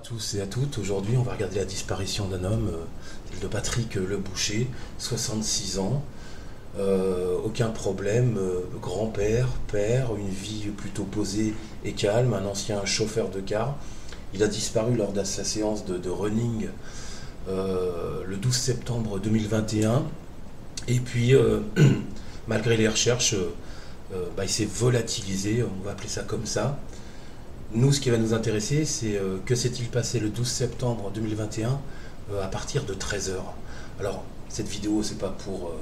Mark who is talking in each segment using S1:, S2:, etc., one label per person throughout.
S1: Tous et à toutes, aujourd'hui on va regarder la disparition d'un homme, celle de Patrick Le Boucher, 66 ans, aucun problème, grand-père, père, une vie plutôt posée et calme, un ancien chauffeur de car. Il a disparu lors de sa séance de running le 12 septembre 2021 et puis malgré les recherches, il s'est volatilisé, on va appeler ça comme ça. Nous, ce qui va nous intéresser, c'est que s'est-il passé le 12 septembre 2021 à partir de 13 heures. Alors, cette vidéo, c'est pas pour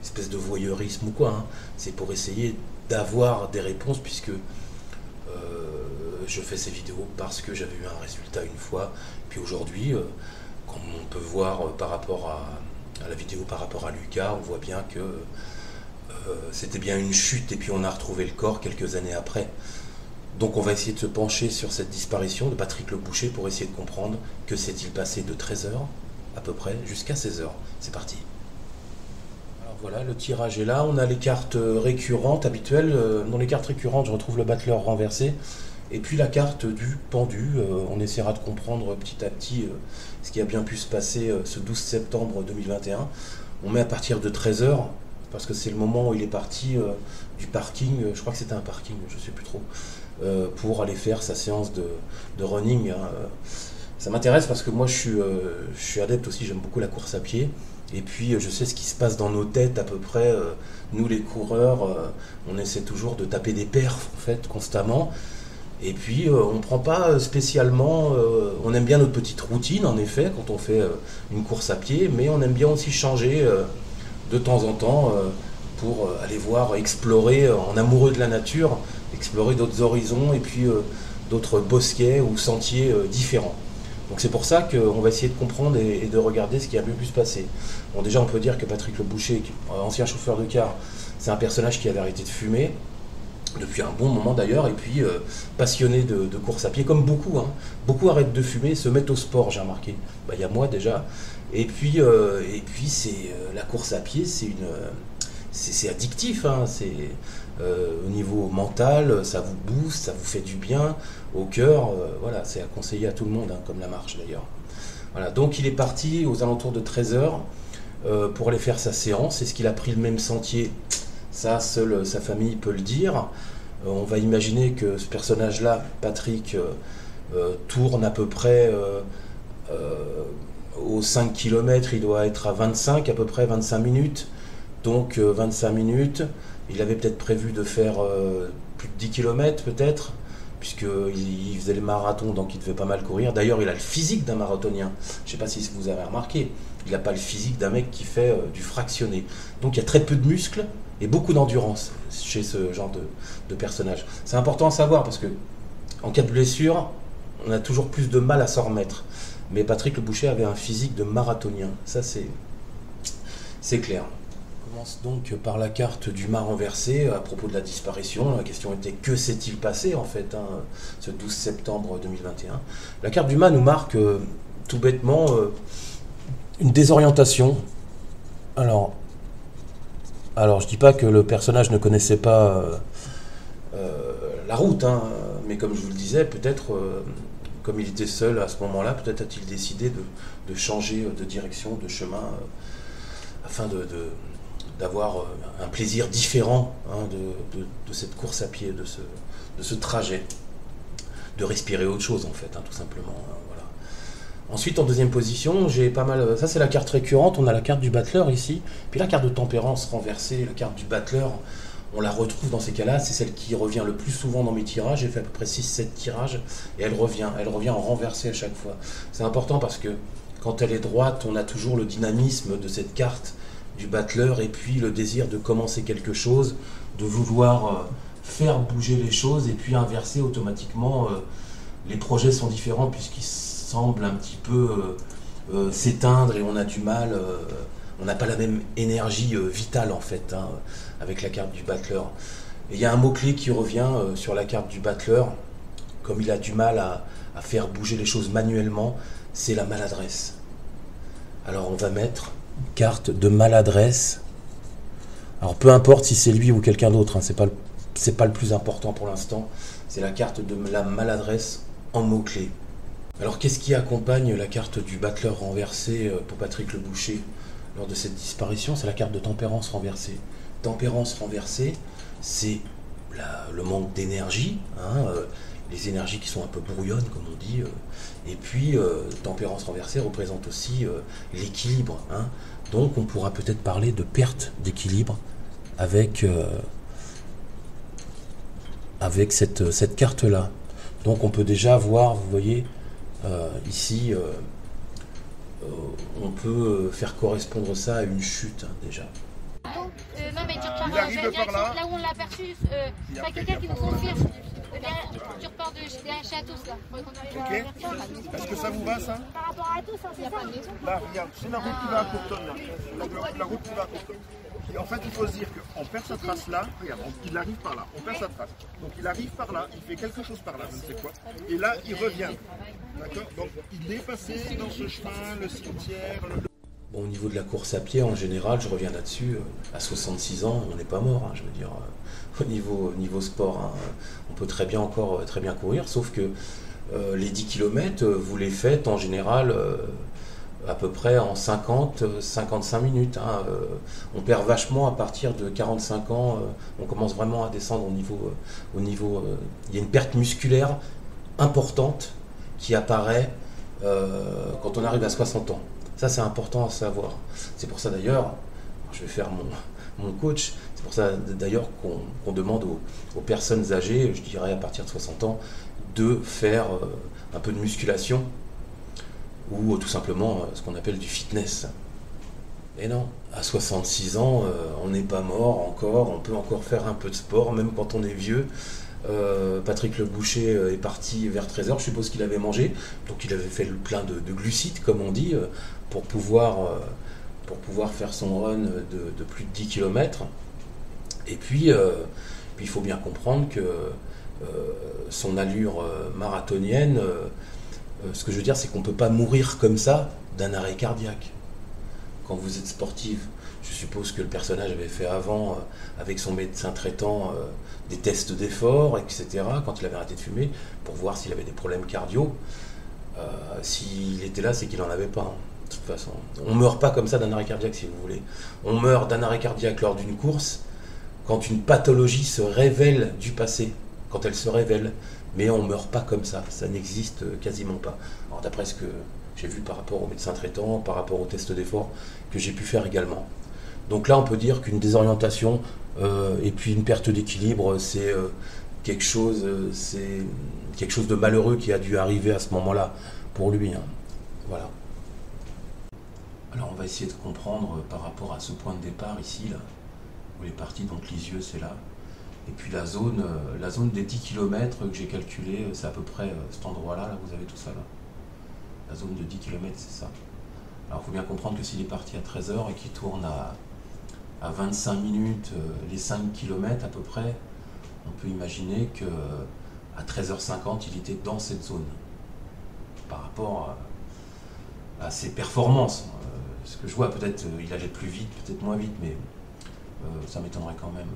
S1: espèce de voyeurisme ou quoi, hein. C'est pour essayer d'avoir des réponses, puisque je fais ces vidéos parce que j'avais eu un résultat une fois. Puis aujourd'hui, comme on peut voir par rapport à la vidéo par rapport à Lucas, on voit bien que c'était bien une chute, et puis on a retrouvé le corps quelques années après. Donc on va essayer de se pencher sur cette disparition de Patrick Le Boucher pour essayer de comprendre que s'est-il passé de 13 heures à peu près jusqu'à 16 heures. C'est parti. Alors voilà, le tirage est là. On a les cartes récurrentes, habituelles. Dans les cartes récurrentes, je retrouve le battleur renversé. Et puis la carte du pendu. On essaiera de comprendre petit à petit ce qui a bien pu se passer ce 12 septembre 2021. On met à partir de 13 heures, parce que c'est le moment où il est parti du parking. Je crois que c'était un parking, je ne sais plus trop. Pour aller faire sa séance de running, hein. Ça m'intéresse parce que moi je suis adepte aussi, j'aime beaucoup la course à pied, et puis je sais ce qui se passe dans nos têtes à peu près. Nous les coureurs, on essaie toujours de taper des perfs en fait constamment, et puis on ne prend pas spécialement, on aime bien notre petite routine en effet quand on fait une course à pied, mais on aime bien aussi changer de temps en temps pour aller voir, explorer en amoureux de la nature, explorer d'autres horizons et puis d'autres bosquets ou sentiers différents. Donc c'est pour ça qu'on va essayer de comprendre et de regarder ce qui a pu se passer. Bon, déjà on peut dire que Patrick Le Boucher, ancien chauffeur de car, c'est un personnage qui avait arrêté de fumer depuis un bon moment d'ailleurs, et puis passionné de course à pied, comme beaucoup, hein. Beaucoup arrêtent de fumer, se mettent au sport, j'ai remarqué. Il y a moi déjà. Et puis c'est la course à pied, c'est addictif, hein. Au niveau mental, ça vous booste, ça vous fait du bien au cœur. Voilà, c'est à conseiller à tout le monde, hein, comme la marche d'ailleurs. Voilà, donc il est parti aux alentours de 13 heures pour aller faire sa séance. Est-ce qu'il a pris le même sentier? Ça, seule sa famille peut le dire. On va imaginer que ce personnage-là, Patrick, tourne à peu près aux 5 km, il doit être à 25, à peu près 25 minutes. Donc 25 minutes, il avait peut-être prévu de faire plus de 10 km peut-être, puisqu'il faisait les marathons, donc il devait pas mal courir. D'ailleurs, il a le physique d'un marathonien. Je ne sais pas si vous avez remarqué, il n'a pas le physique d'un mec qui fait du fractionné. Donc il y a très peu de muscles et beaucoup d'endurance chez ce genre de personnage. C'est important à savoir parce que en cas de blessure, on a toujours plus de mal à s'en remettre. Mais Patrick Le Boucher avait un physique de marathonien, ça c'est clair. On commence donc par la carte du mât renversé à propos de la disparition. La question était que s'est-il passé en fait, hein, ce 12 septembre 2021. La carte du mât nous marque tout bêtement une désorientation. Alors je dis pas que le personnage ne connaissait pas la route, hein, mais comme je vous le disais, peut-être comme il était seul à ce moment-là, peut-être a-t-il décidé de changer de direction, de chemin, afin d'avoir un plaisir différent, hein, de cette course à pied, de ce trajet, de respirer autre chose en fait, hein, tout simplement. Hein, voilà. Ensuite, en deuxième position, j'ai pas mal. Ça, c'est la carte récurrente. On a la carte du battleur ici, puis la carte de tempérance renversée, la carte du battleur. On la retrouve dans ces cas-là, c'est celle qui revient le plus souvent dans mes tirages. J'ai fait à peu près 6-7 tirages et elle revient en renversé à chaque fois. C'est important parce que quand elle est droite, on a toujours le dynamisme de cette carte du battleur et puis le désir de commencer quelque chose, de vouloir faire bouger les choses, et puis inverser automatiquement. Les projets sont différents puisqu'ils semblent un petit peu s'éteindre et on a du mal. On n'a pas la même énergie vitale en fait, hein, avec la carte du battleur. Et il y a un mot-clé qui revient sur la carte du battleur, comme il a du mal à faire bouger les choses manuellement, c'est la maladresse. Alors on va mettre carte de maladresse. Alors peu importe si c'est lui ou quelqu'un d'autre, hein, c'est pas le plus important pour l'instant, c'est la carte de la maladresse en mots-clés. Alors qu'est-ce qui accompagne la carte du battleur renversé pour Patrick Leboucher lors de cette disparition? C'est la carte de tempérance renversée. Tempérance renversée, c'est le manque d'énergie, hein, les énergies qui sont un peu brouillonnes comme on dit, et puis tempérance renversée représente aussi l'équilibre, hein. Donc on pourra peut-être parler de perte d'équilibre avec cette carte-là. Donc on peut déjà voir, vous voyez, ici, on peut faire correspondre ça à une chute, hein, déjà.
S2: Non mais tu repars là où on l'a aperçu, pas quelqu'un qui nous confirme. Tu repars chez Atos là.
S3: Ok. Est-ce que ça vous va ça?
S2: Par rapport à Atos, c'est ça.
S3: Là, regarde, c'est la route qui va à Courtonne là. La route qui va à Courtonne. Et en fait, il faut se dire qu'on perd sa trace là. Regarde, il arrive par là. On perd sa trace. Donc il arrive par là, il fait quelque chose par là, je ne sais quoi. Et là, il revient. D'accord? Donc il est passé dans ce chemin, le cimetière.
S1: Bon, au niveau de la course à pied, en général, je reviens là-dessus, à 66 ans, on n'est pas mort, hein, je veux dire, au niveau sport, hein, on peut très bien encore très bien courir, sauf que les 10 km, vous les faites en général à peu près en 50-55 minutes. Hein, on perd vachement à partir de 45 ans, on commence vraiment à descendre au niveau il y a une perte musculaire importante qui apparaît quand on arrive à 60 ans. Ça, c'est important à savoir. C'est pour ça d'ailleurs, je vais faire mon coach, c'est pour ça d'ailleurs qu'on demande aux personnes âgées, je dirais à partir de 60 ans, de faire un peu de musculation ou tout simplement ce qu'on appelle du fitness. Et non, à 66 ans, on n'est pas mort encore, on peut encore faire un peu de sport, même quand on est vieux. Patrick Leboucher est parti vers 13h, je suppose qu'il avait mangé, donc il avait fait le plein de glucides, comme on dit, pour pouvoir faire son run de plus de 10 km. Et puis il faut bien comprendre que son allure marathonienne, ce que je veux dire, c'est qu'on ne peut pas mourir comme ça d'un arrêt cardiaque. Quand vous êtes sportif, je suppose que le personnage avait fait avant, avec son médecin traitant, des tests d'effort, etc., quand il avait arrêté de fumer, pour voir s'il avait des problèmes cardio. S'il était là, c'est qu'il n'en avait pas. Hein. De toute façon, on ne meurt pas comme ça d'un arrêt cardiaque, si vous voulez. On meurt d'un arrêt cardiaque lors d'une course, quand une pathologie se révèle du passé, quand elle se révèle. Mais on ne meurt pas comme ça n'existe quasiment pas. Alors d'après ce que j'ai vu par rapport au médecin traitant, par rapport aux tests d'effort que j'ai pu faire également. Donc là, on peut dire qu'une désorientation et puis une perte d'équilibre, c'est quelque chose de malheureux qui a dû arriver à ce moment-là pour lui. Hein. Voilà. Alors on va essayer de comprendre par rapport à ce point de départ ici, là, où il est parti, donc Lisieux, c'est là. Et puis la zone des 10 km que j'ai calculé, c'est à peu près cet endroit-là, là, vous avez tout ça là. La zone de 10 km, c'est ça. Alors il faut bien comprendre que s'il est parti à 13h et qu'il tourne à 25 minutes les 5 km à peu près, on peut imaginer qu'à 13h50, il était dans cette zone. Par rapport à ses performances. Ce que je vois, peut-être il allait plus vite, peut-être moins vite, mais ça m'étonnerait quand même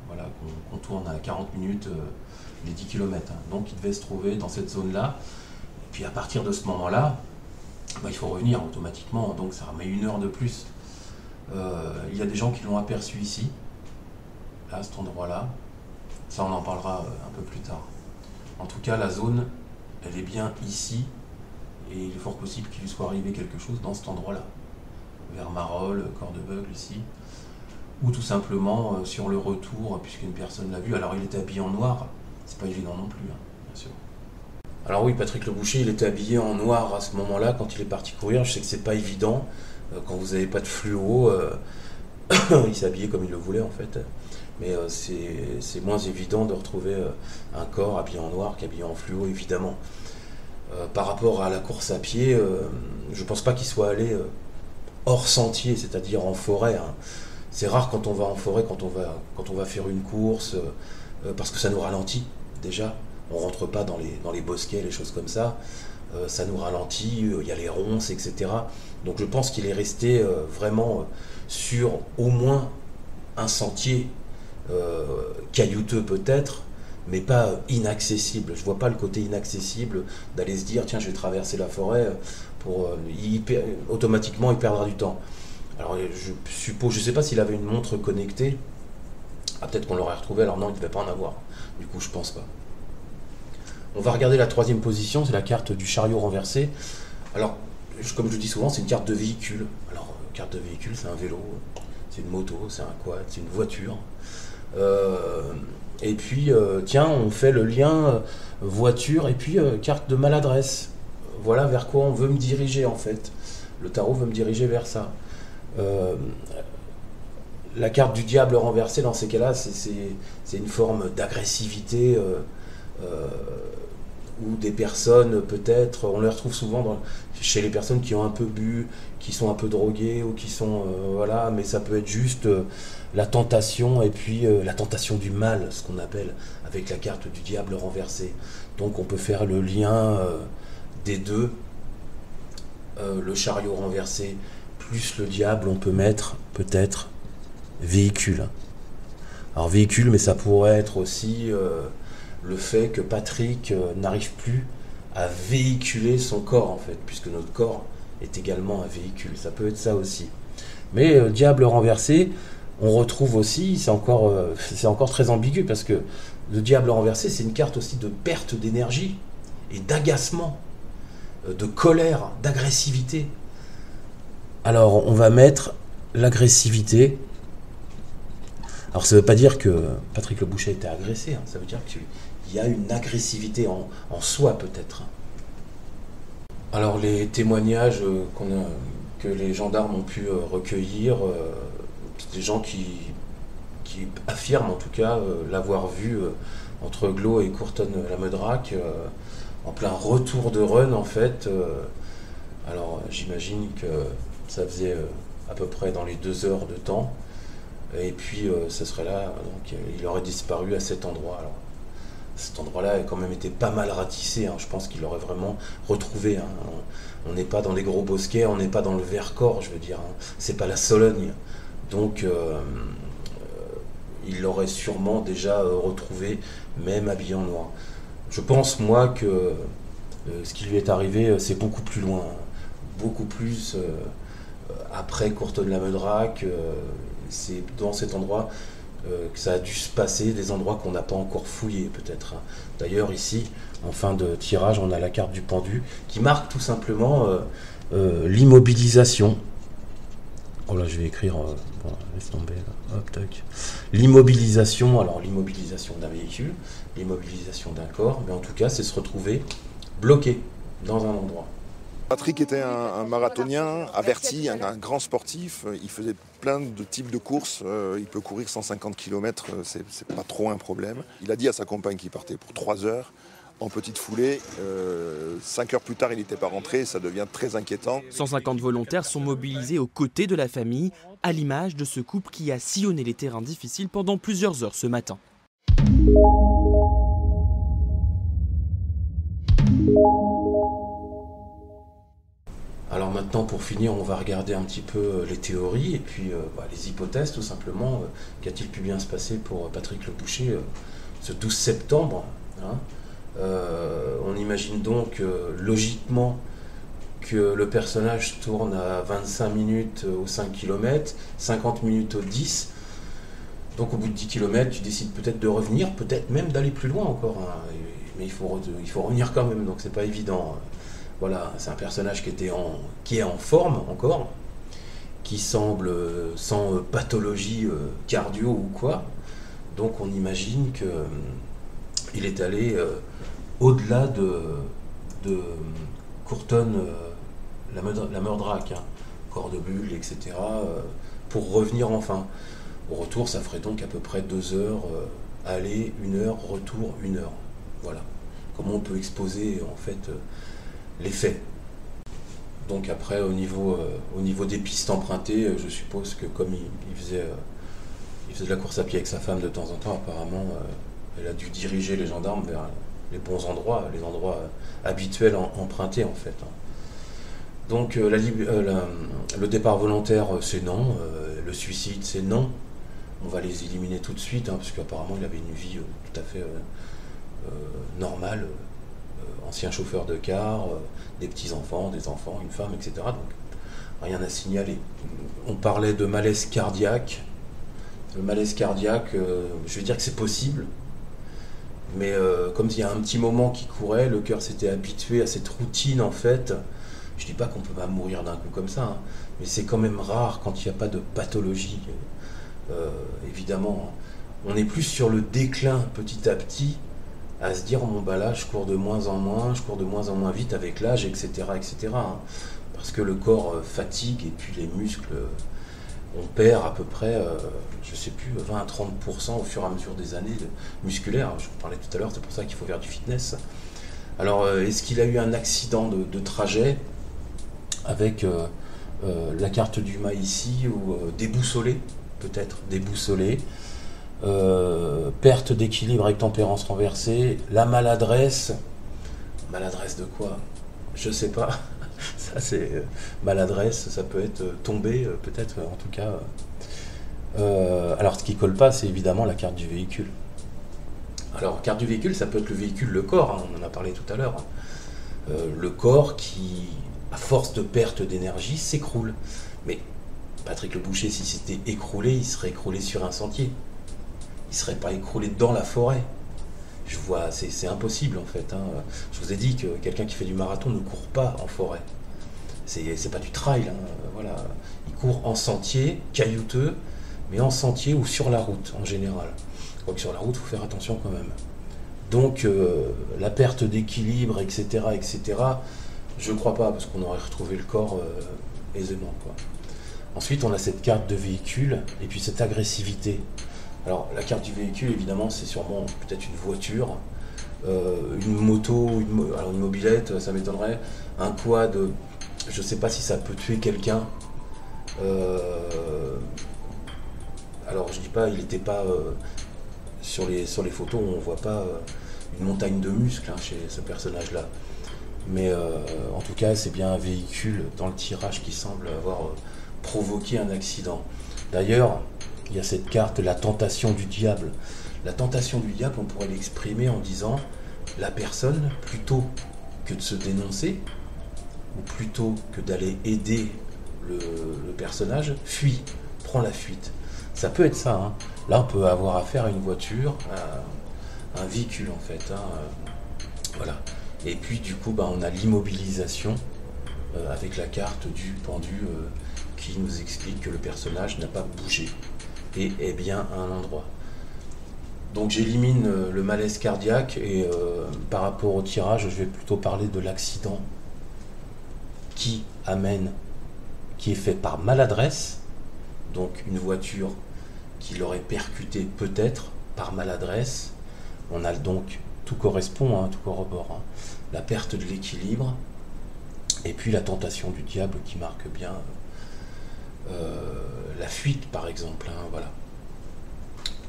S1: voilà, qu'on tourne à 40 minutes les 10 km. Hein. Donc il devait se trouver dans cette zone-là. Et puis à partir de ce moment-là, il faut revenir automatiquement, donc ça remet 1 heure de plus. Il y a des gens qui l'ont aperçu ici, à cet endroit-là. Ça, on en parlera un peu plus tard. En tout cas, la zone, elle est bien ici, et il est fort possible qu'il lui soit arrivé quelque chose dans cet endroit-là, vers Marolles, Cordebeugle, ici, ou tout simplement sur le retour, puisqu'une personne l'a vu. Alors, il était habillé en noir, c'est pas évident non plus, hein, bien sûr. Alors oui, Patrick Leboucher, il était habillé en noir à ce moment-là, quand il est parti courir. Je sais que c'est pas évident, quand vous n'avez pas de fluo, il s'est habillé comme il le voulait en fait. Mais c'est moins évident de retrouver un corps habillé en noir qu'habillé en fluo, évidemment. Par rapport à la course à pied, je ne pense pas qu'il soit allé hors sentier, c'est-à-dire en forêt. Hein. C'est rare quand on va en forêt, quand on va faire une course, parce que ça nous ralentit déjà. On ne rentre pas dans les bosquets, les choses comme ça. Ça nous ralentit, il y a les ronces, etc. Donc je pense qu'il est resté vraiment sur au moins un sentier caillouteux peut-être, mais pas inaccessible. Je vois pas le côté inaccessible d'aller se dire tiens, je vais traverser la forêt pour automatiquement il perdra du temps. Alors je suppose, je sais pas s'il avait une montre connectée. Ah, peut-être qu'on l'aurait retrouvé, alors non, il ne devait pas en avoir. Du coup, je pense pas. On va regarder la troisième position, c'est la carte du chariot renversé. Alors, comme je dis souvent, c'est une carte de véhicule. Alors, carte de véhicule, c'est un vélo, c'est une moto, c'est un quad, c'est une voiture. Et puis, tiens, on fait le lien voiture et puis carte de maladresse. Voilà vers quoi on veut me diriger, en fait. Le tarot veut me diriger vers ça. La carte du diable renversé, dans ces cas-là, c'est une forme d'agressivité où des personnes, peut-être, on les retrouve souvent chez les personnes qui ont un peu bu, qui sont un peu droguées, ou qui sont... voilà, mais ça peut être juste la tentation, et puis la tentation du mal, ce qu'on appelle, avec la carte du diable renversé. Donc on peut faire le lien des deux, le chariot renversé, plus le diable, on peut mettre, peut-être, véhicule. Alors véhicule, mais ça pourrait être aussi... le fait que Patrick n'arrive plus à véhiculer son corps, en fait, puisque notre corps est également un véhicule. Ça peut être ça aussi. Mais diable renversé, on retrouve aussi, c'est encore très ambigu, parce que le diable renversé, c'est une carte aussi de perte d'énergie et d'agacement, de colère, d'agressivité. Alors, on va mettre l'agressivité. Alors, ça ne veut pas dire que Patrick Lebouchet était agressé, hein. Ça veut dire qu'il y a une agressivité en soi, peut-être. Alors, les témoignages que les gendarmes ont pu recueillir, c'est des gens qui affirment, en tout cas, l'avoir vu entre Glo et Courtonne-la-Meudraque, en plein retour de run, en fait. Alors, j'imagine que ça faisait à peu près dans les 2 heures de temps. Et puis, ce serait là, donc il aurait disparu à cet endroit. Alors, cet endroit-là a quand même été pas mal ratissé, hein. Je pense qu'il l'aurait vraiment retrouvé, hein. On n'est pas dans des gros bosquets, on n'est pas dans le Vercors, je veux dire, hein. C'est pas la Sologne. Donc, il l'aurait sûrement déjà retrouvé, même habillé en noir. Je pense, moi, que ce qui lui est arrivé, c'est beaucoup plus loin, hein. Beaucoup plus après Courtonne-la-Meudraque. C'est dans cet endroit que ça a dû se passer, des endroits qu'on n'a pas encore fouillés, peut-être. D'ailleurs, ici, en fin de tirage, on a la carte du pendu qui marque tout simplement l'immobilisation. Oh là, je vais écrire... bon, laisse tomber, là. Hop, tac. L'immobilisation, alors l'immobilisation d'un véhicule, l'immobilisation d'un corps, mais en tout cas, c'est se retrouver bloqué dans un endroit.
S3: Patrick était un marathonien averti, un grand sportif. Il faisait plein de types de courses. Il peut courir 150 km, c'est pas trop un problème. Il a dit à sa compagne qu'il partait pour 3 heures en petite foulée. 5 heures plus tard, il n'était pas rentré. Ça devient très inquiétant.
S4: 150 volontaires sont mobilisés aux côtés de la famille, à l'image de ce couple qui a sillonné les terrains difficiles pendant plusieurs heures ce matin.
S1: Alors maintenant, pour finir, on va regarder un petit peu les théories et puis les hypothèses, tout simplement. Qu'a-t-il pu bien se passer pour Patrick Lebouchet ce 12 septembre, hein. On imagine donc logiquement que le personnage tourne à 25 minutes aux 5 km, 50 minutes aux 10. Donc au bout de 10 km, tu décides peut-être de revenir, peut-être même d'aller plus loin encore, hein. Mais il faut revenir quand même, donc c'est pas évident. Voilà, c'est un personnage qui est en forme encore, qui semble sans pathologie cardio ou quoi. Donc on imagine qu'il est allé au-delà de Courtonne-la-Meudraque, hein, Cordebulle, etc., pour revenir enfin. Au retour, ça ferait donc à peu près 2 heures, aller, 1 heure, retour, 1 heure. Voilà. Comment on peut exposer en fait les faits. Donc après, au niveau des pistes empruntées, je suppose que comme il faisait de la course à pied avec sa femme de temps en temps, apparemment, elle a dû diriger les gendarmes vers les bons endroits, les endroits habituels empruntés en fait. Donc le départ volontaire, c'est non. Le suicide, c'est non. On va les éliminer tout de suite, hein, parce qu'apparemment il avait une vie tout à fait normal, ancien chauffeur de car, des petits-enfants, des enfants, une femme, etc. Donc rien à signaler. On parlait de malaise cardiaque. Le malaise cardiaque, je vais dire que c'est possible, mais comme il y a un petit moment qui courait, le cœur s'était habitué à cette routine en fait. Je dis pas qu'on peut pas mourir d'un coup comme ça, hein, mais c'est quand même rare quand il n'y a pas de pathologie. Évidemment, on est plus sur le déclin petit à petit, à se dire bon bah là je cours de moins en moins, je cours de moins en moins vite avec l'âge, etc., etc. Hein, parce que le corps fatigue et puis les muscles, on perd à peu près, je sais plus, 20 à 30% au fur et à mesure des années musculaires. Je vous parlais tout à l'heure, c'est pour ça qu'il faut faire du fitness. Alors, est-ce qu'il a eu un accident de trajet avec la carte du mât ici, ou déboussolé, peut-être déboussolé, perte d'équilibre avec tempérance renversée, la maladresse de quoi? Je sais pas. Ça c'est maladresse, ça peut être tombé, peut-être en tout cas. Alors ce qui colle pas, c'est évidemment la carte du véhicule. Alors carte du véhicule, ça peut être le véhicule, le corps, hein, on en a parlé tout à l'heure. Le corps qui, à force de perte d'énergie, s'écroule. Mais Patrick Le Boucher, s'il s'était écroulé, il serait écroulé sur un sentier. Il serait pas écroulé dans la forêt. Je vois, c'est impossible en fait. Hein. Je vous ai dit que quelqu'un qui fait du marathon ne court pas en forêt. C'est pas du trail. Hein. Voilà. Il court en sentier, caillouteux, mais en sentier ou sur la route en général. Quoique sur la route, il faut faire attention quand même. Donc la perte d'équilibre, etc., etc., je ne crois pas, parce qu'on aurait retrouvé le corps aisément, quoi. Ensuite, on a cette carte de véhicule, et puis cette agressivité. Alors, la carte du véhicule, évidemment, c'est sûrement peut-être une voiture, une moto, alors une mobilette, ça m'étonnerait, un quad, je ne sais pas si ça peut tuer quelqu'un. Alors, je dis pas, il n'était pas... sur les photos, on ne voit pas une montagne de muscles hein, chez ce personnage-là. Mais en tout cas, c'est bien un véhicule dans le tirage qui semble avoir provoqué un accident. D'ailleurs, il y a cette carte, la tentation du diable. La tentation du diable, on pourrait l'exprimer en disant la personne, plutôt que de se dénoncer, ou plutôt que d'aller aider le personnage, fuit, prend la fuite. Ça peut être ça. Hein. Là, on peut avoir affaire à une voiture, à un véhicule en fait. Hein. Voilà. Et puis du coup, on a l'immobilisation avec la carte du pendu qui nous explique que le personnage n'a pas bougé et est bien à un endroit. Donc j'élimine le malaise cardiaque et par rapport au tirage, je vais plutôt parler de l'accident qui est fait par maladresse, donc une voiture qui l'aurait percuté peut-être par maladresse. On a donc, tout correspond, hein, tout corrobore, hein, la perte de l'équilibre et puis la tentation du diable qui marque bien la fuite par exemple, hein, voilà.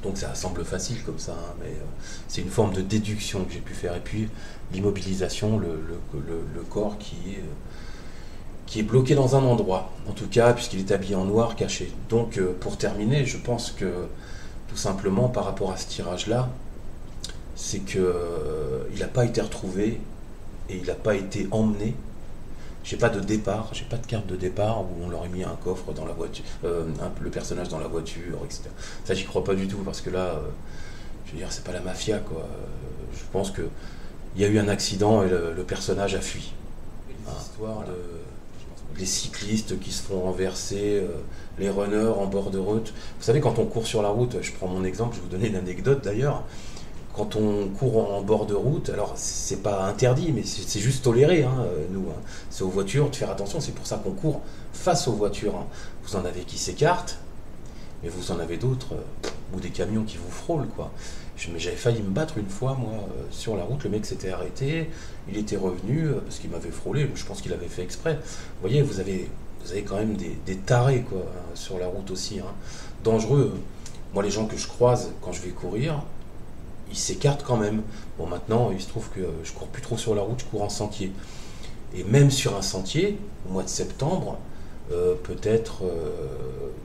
S1: Donc ça semble facile comme ça, hein, mais c'est une forme de déduction que j'ai pu faire. Et puis l'immobilisation, le corps qui est bloqué dans un endroit, en tout cas puisqu'il est habillé en noir, caché. Donc pour terminer, je pense que tout simplement par rapport à ce tirage-là, c'est qu'il n'a pas été retrouvé et il n'a pas été emmené. J'ai pas de départ, j'ai pas de carte de départ où on l'aurait mis un coffre dans la voiture, le personnage dans la voiture, etc. Ça, j'y crois pas du tout parce que là, je veux dire, c'est pas la mafia, quoi. Je pense que il y a eu un accident et le personnage a fui. L'histoire des cyclistes qui se font renverser, les runners en bord de route. Vous savez, quand on court sur la route, je prends mon exemple, je vais vous donner une anecdote d'ailleurs. Quand on court en bord de route, alors c'est pas interdit, mais c'est juste toléré, hein, nous. Hein. C'est aux voitures de faire attention, c'est pour ça qu'on court face aux voitures. Hein. Vous en avez qui s'écartent, mais vous en avez d'autres, ou des camions qui vous frôlent, quoi. Mais j'avais failli me battre une fois, moi, sur la route. Le mec s'était arrêté, il était revenu, parce qu'il m'avait frôlé, je pense qu'il avait fait exprès. Vous voyez, vous avez quand même des tarés, quoi, hein, sur la route aussi. Hein. Dangereux. Moi, les gens que je croise quand je vais courir, ils s'écartent quand même. Bon, maintenant, il se trouve que je cours plus trop sur la route, je cours en sentier. Et même sur un sentier, au mois de septembre, peut-être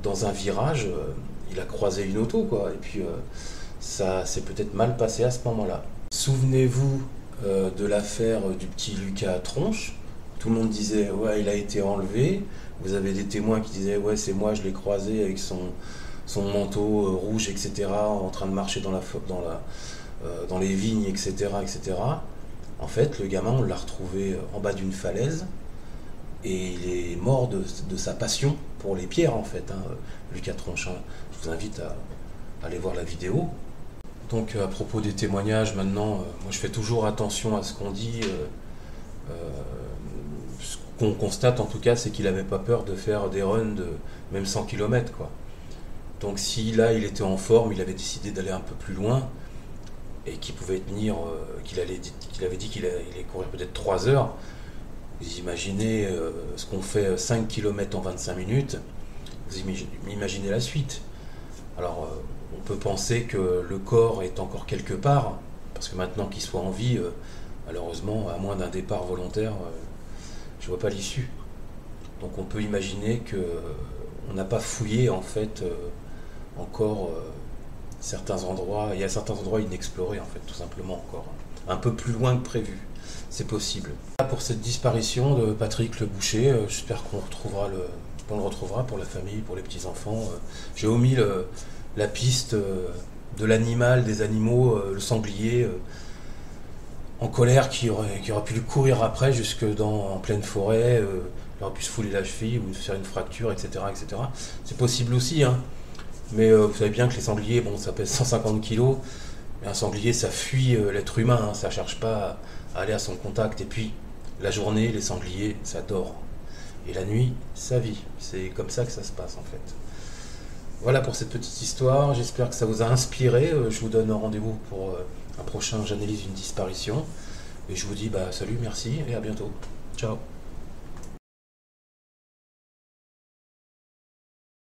S1: dans un virage, il a croisé une auto, quoi. Et puis, ça s'est peut-être mal passé à ce moment-là. Souvenez-vous de l'affaire du petit Lucas Tronche. Tout le monde disait ouais, il a été enlevé. Vous avez des témoins qui disaient ouais, c'est moi, je l'ai croisé avec son manteau rouge, etc., en train de marcher dans les vignes, etc., etc. En fait, le gamin, on l'a retrouvé en bas d'une falaise et il est mort de sa passion pour les pierres, en fait, hein, Lucas Tronche. Je vous invite à aller voir la vidéo. Donc, à propos des témoignages, maintenant, moi, je fais toujours attention à ce qu'on dit. Ce qu'on constate, en tout cas, c'est qu'il n'avait pas peur de faire des runs de même 100 km, quoi. Donc, si là, il était en forme, il avait décidé d'aller un peu plus loin, et qu'il pouvait tenir, qu'il avait dit qu'il allait courir peut-être 3 heures, vous imaginez ce qu'on fait 5 km en 25 minutes, vous imaginez la suite. Alors on peut penser que le corps est encore quelque part, parce que maintenant qu'il soit en vie, malheureusement, à moins d'un départ volontaire, je ne vois pas l'issue. Donc on peut imaginer qu'on n'a pas fouillé en fait encore certains endroits, il y a certains endroits inexplorés en fait, tout simplement encore, un peu plus loin que prévu, c'est possible. Pour cette disparition de Patrick Le Boucher, j'espère qu'on le retrouvera pour la famille, pour les petits-enfants. J'ai omis la piste de l'animal, des animaux, le sanglier, en colère qui aurait pu lui courir après jusque en pleine forêt, il aurait pu se fouler la cheville ou se faire une fracture, etc. etc. C'est possible aussi, hein. Mais vous savez bien que les sangliers, bon, ça pèse 150 kg, mais un sanglier, ça fuit l'être humain, hein, ça ne cherche pas à aller à son contact. Et puis, la journée, les sangliers, ça dort. Et la nuit, ça vit. C'est comme ça que ça se passe, en fait. Voilà pour cette petite histoire. J'espère que ça vous a inspiré. Je vous donne rendez-vous pour un prochain J'analyse une disparition. Et je vous dis salut, merci et à bientôt. Ciao.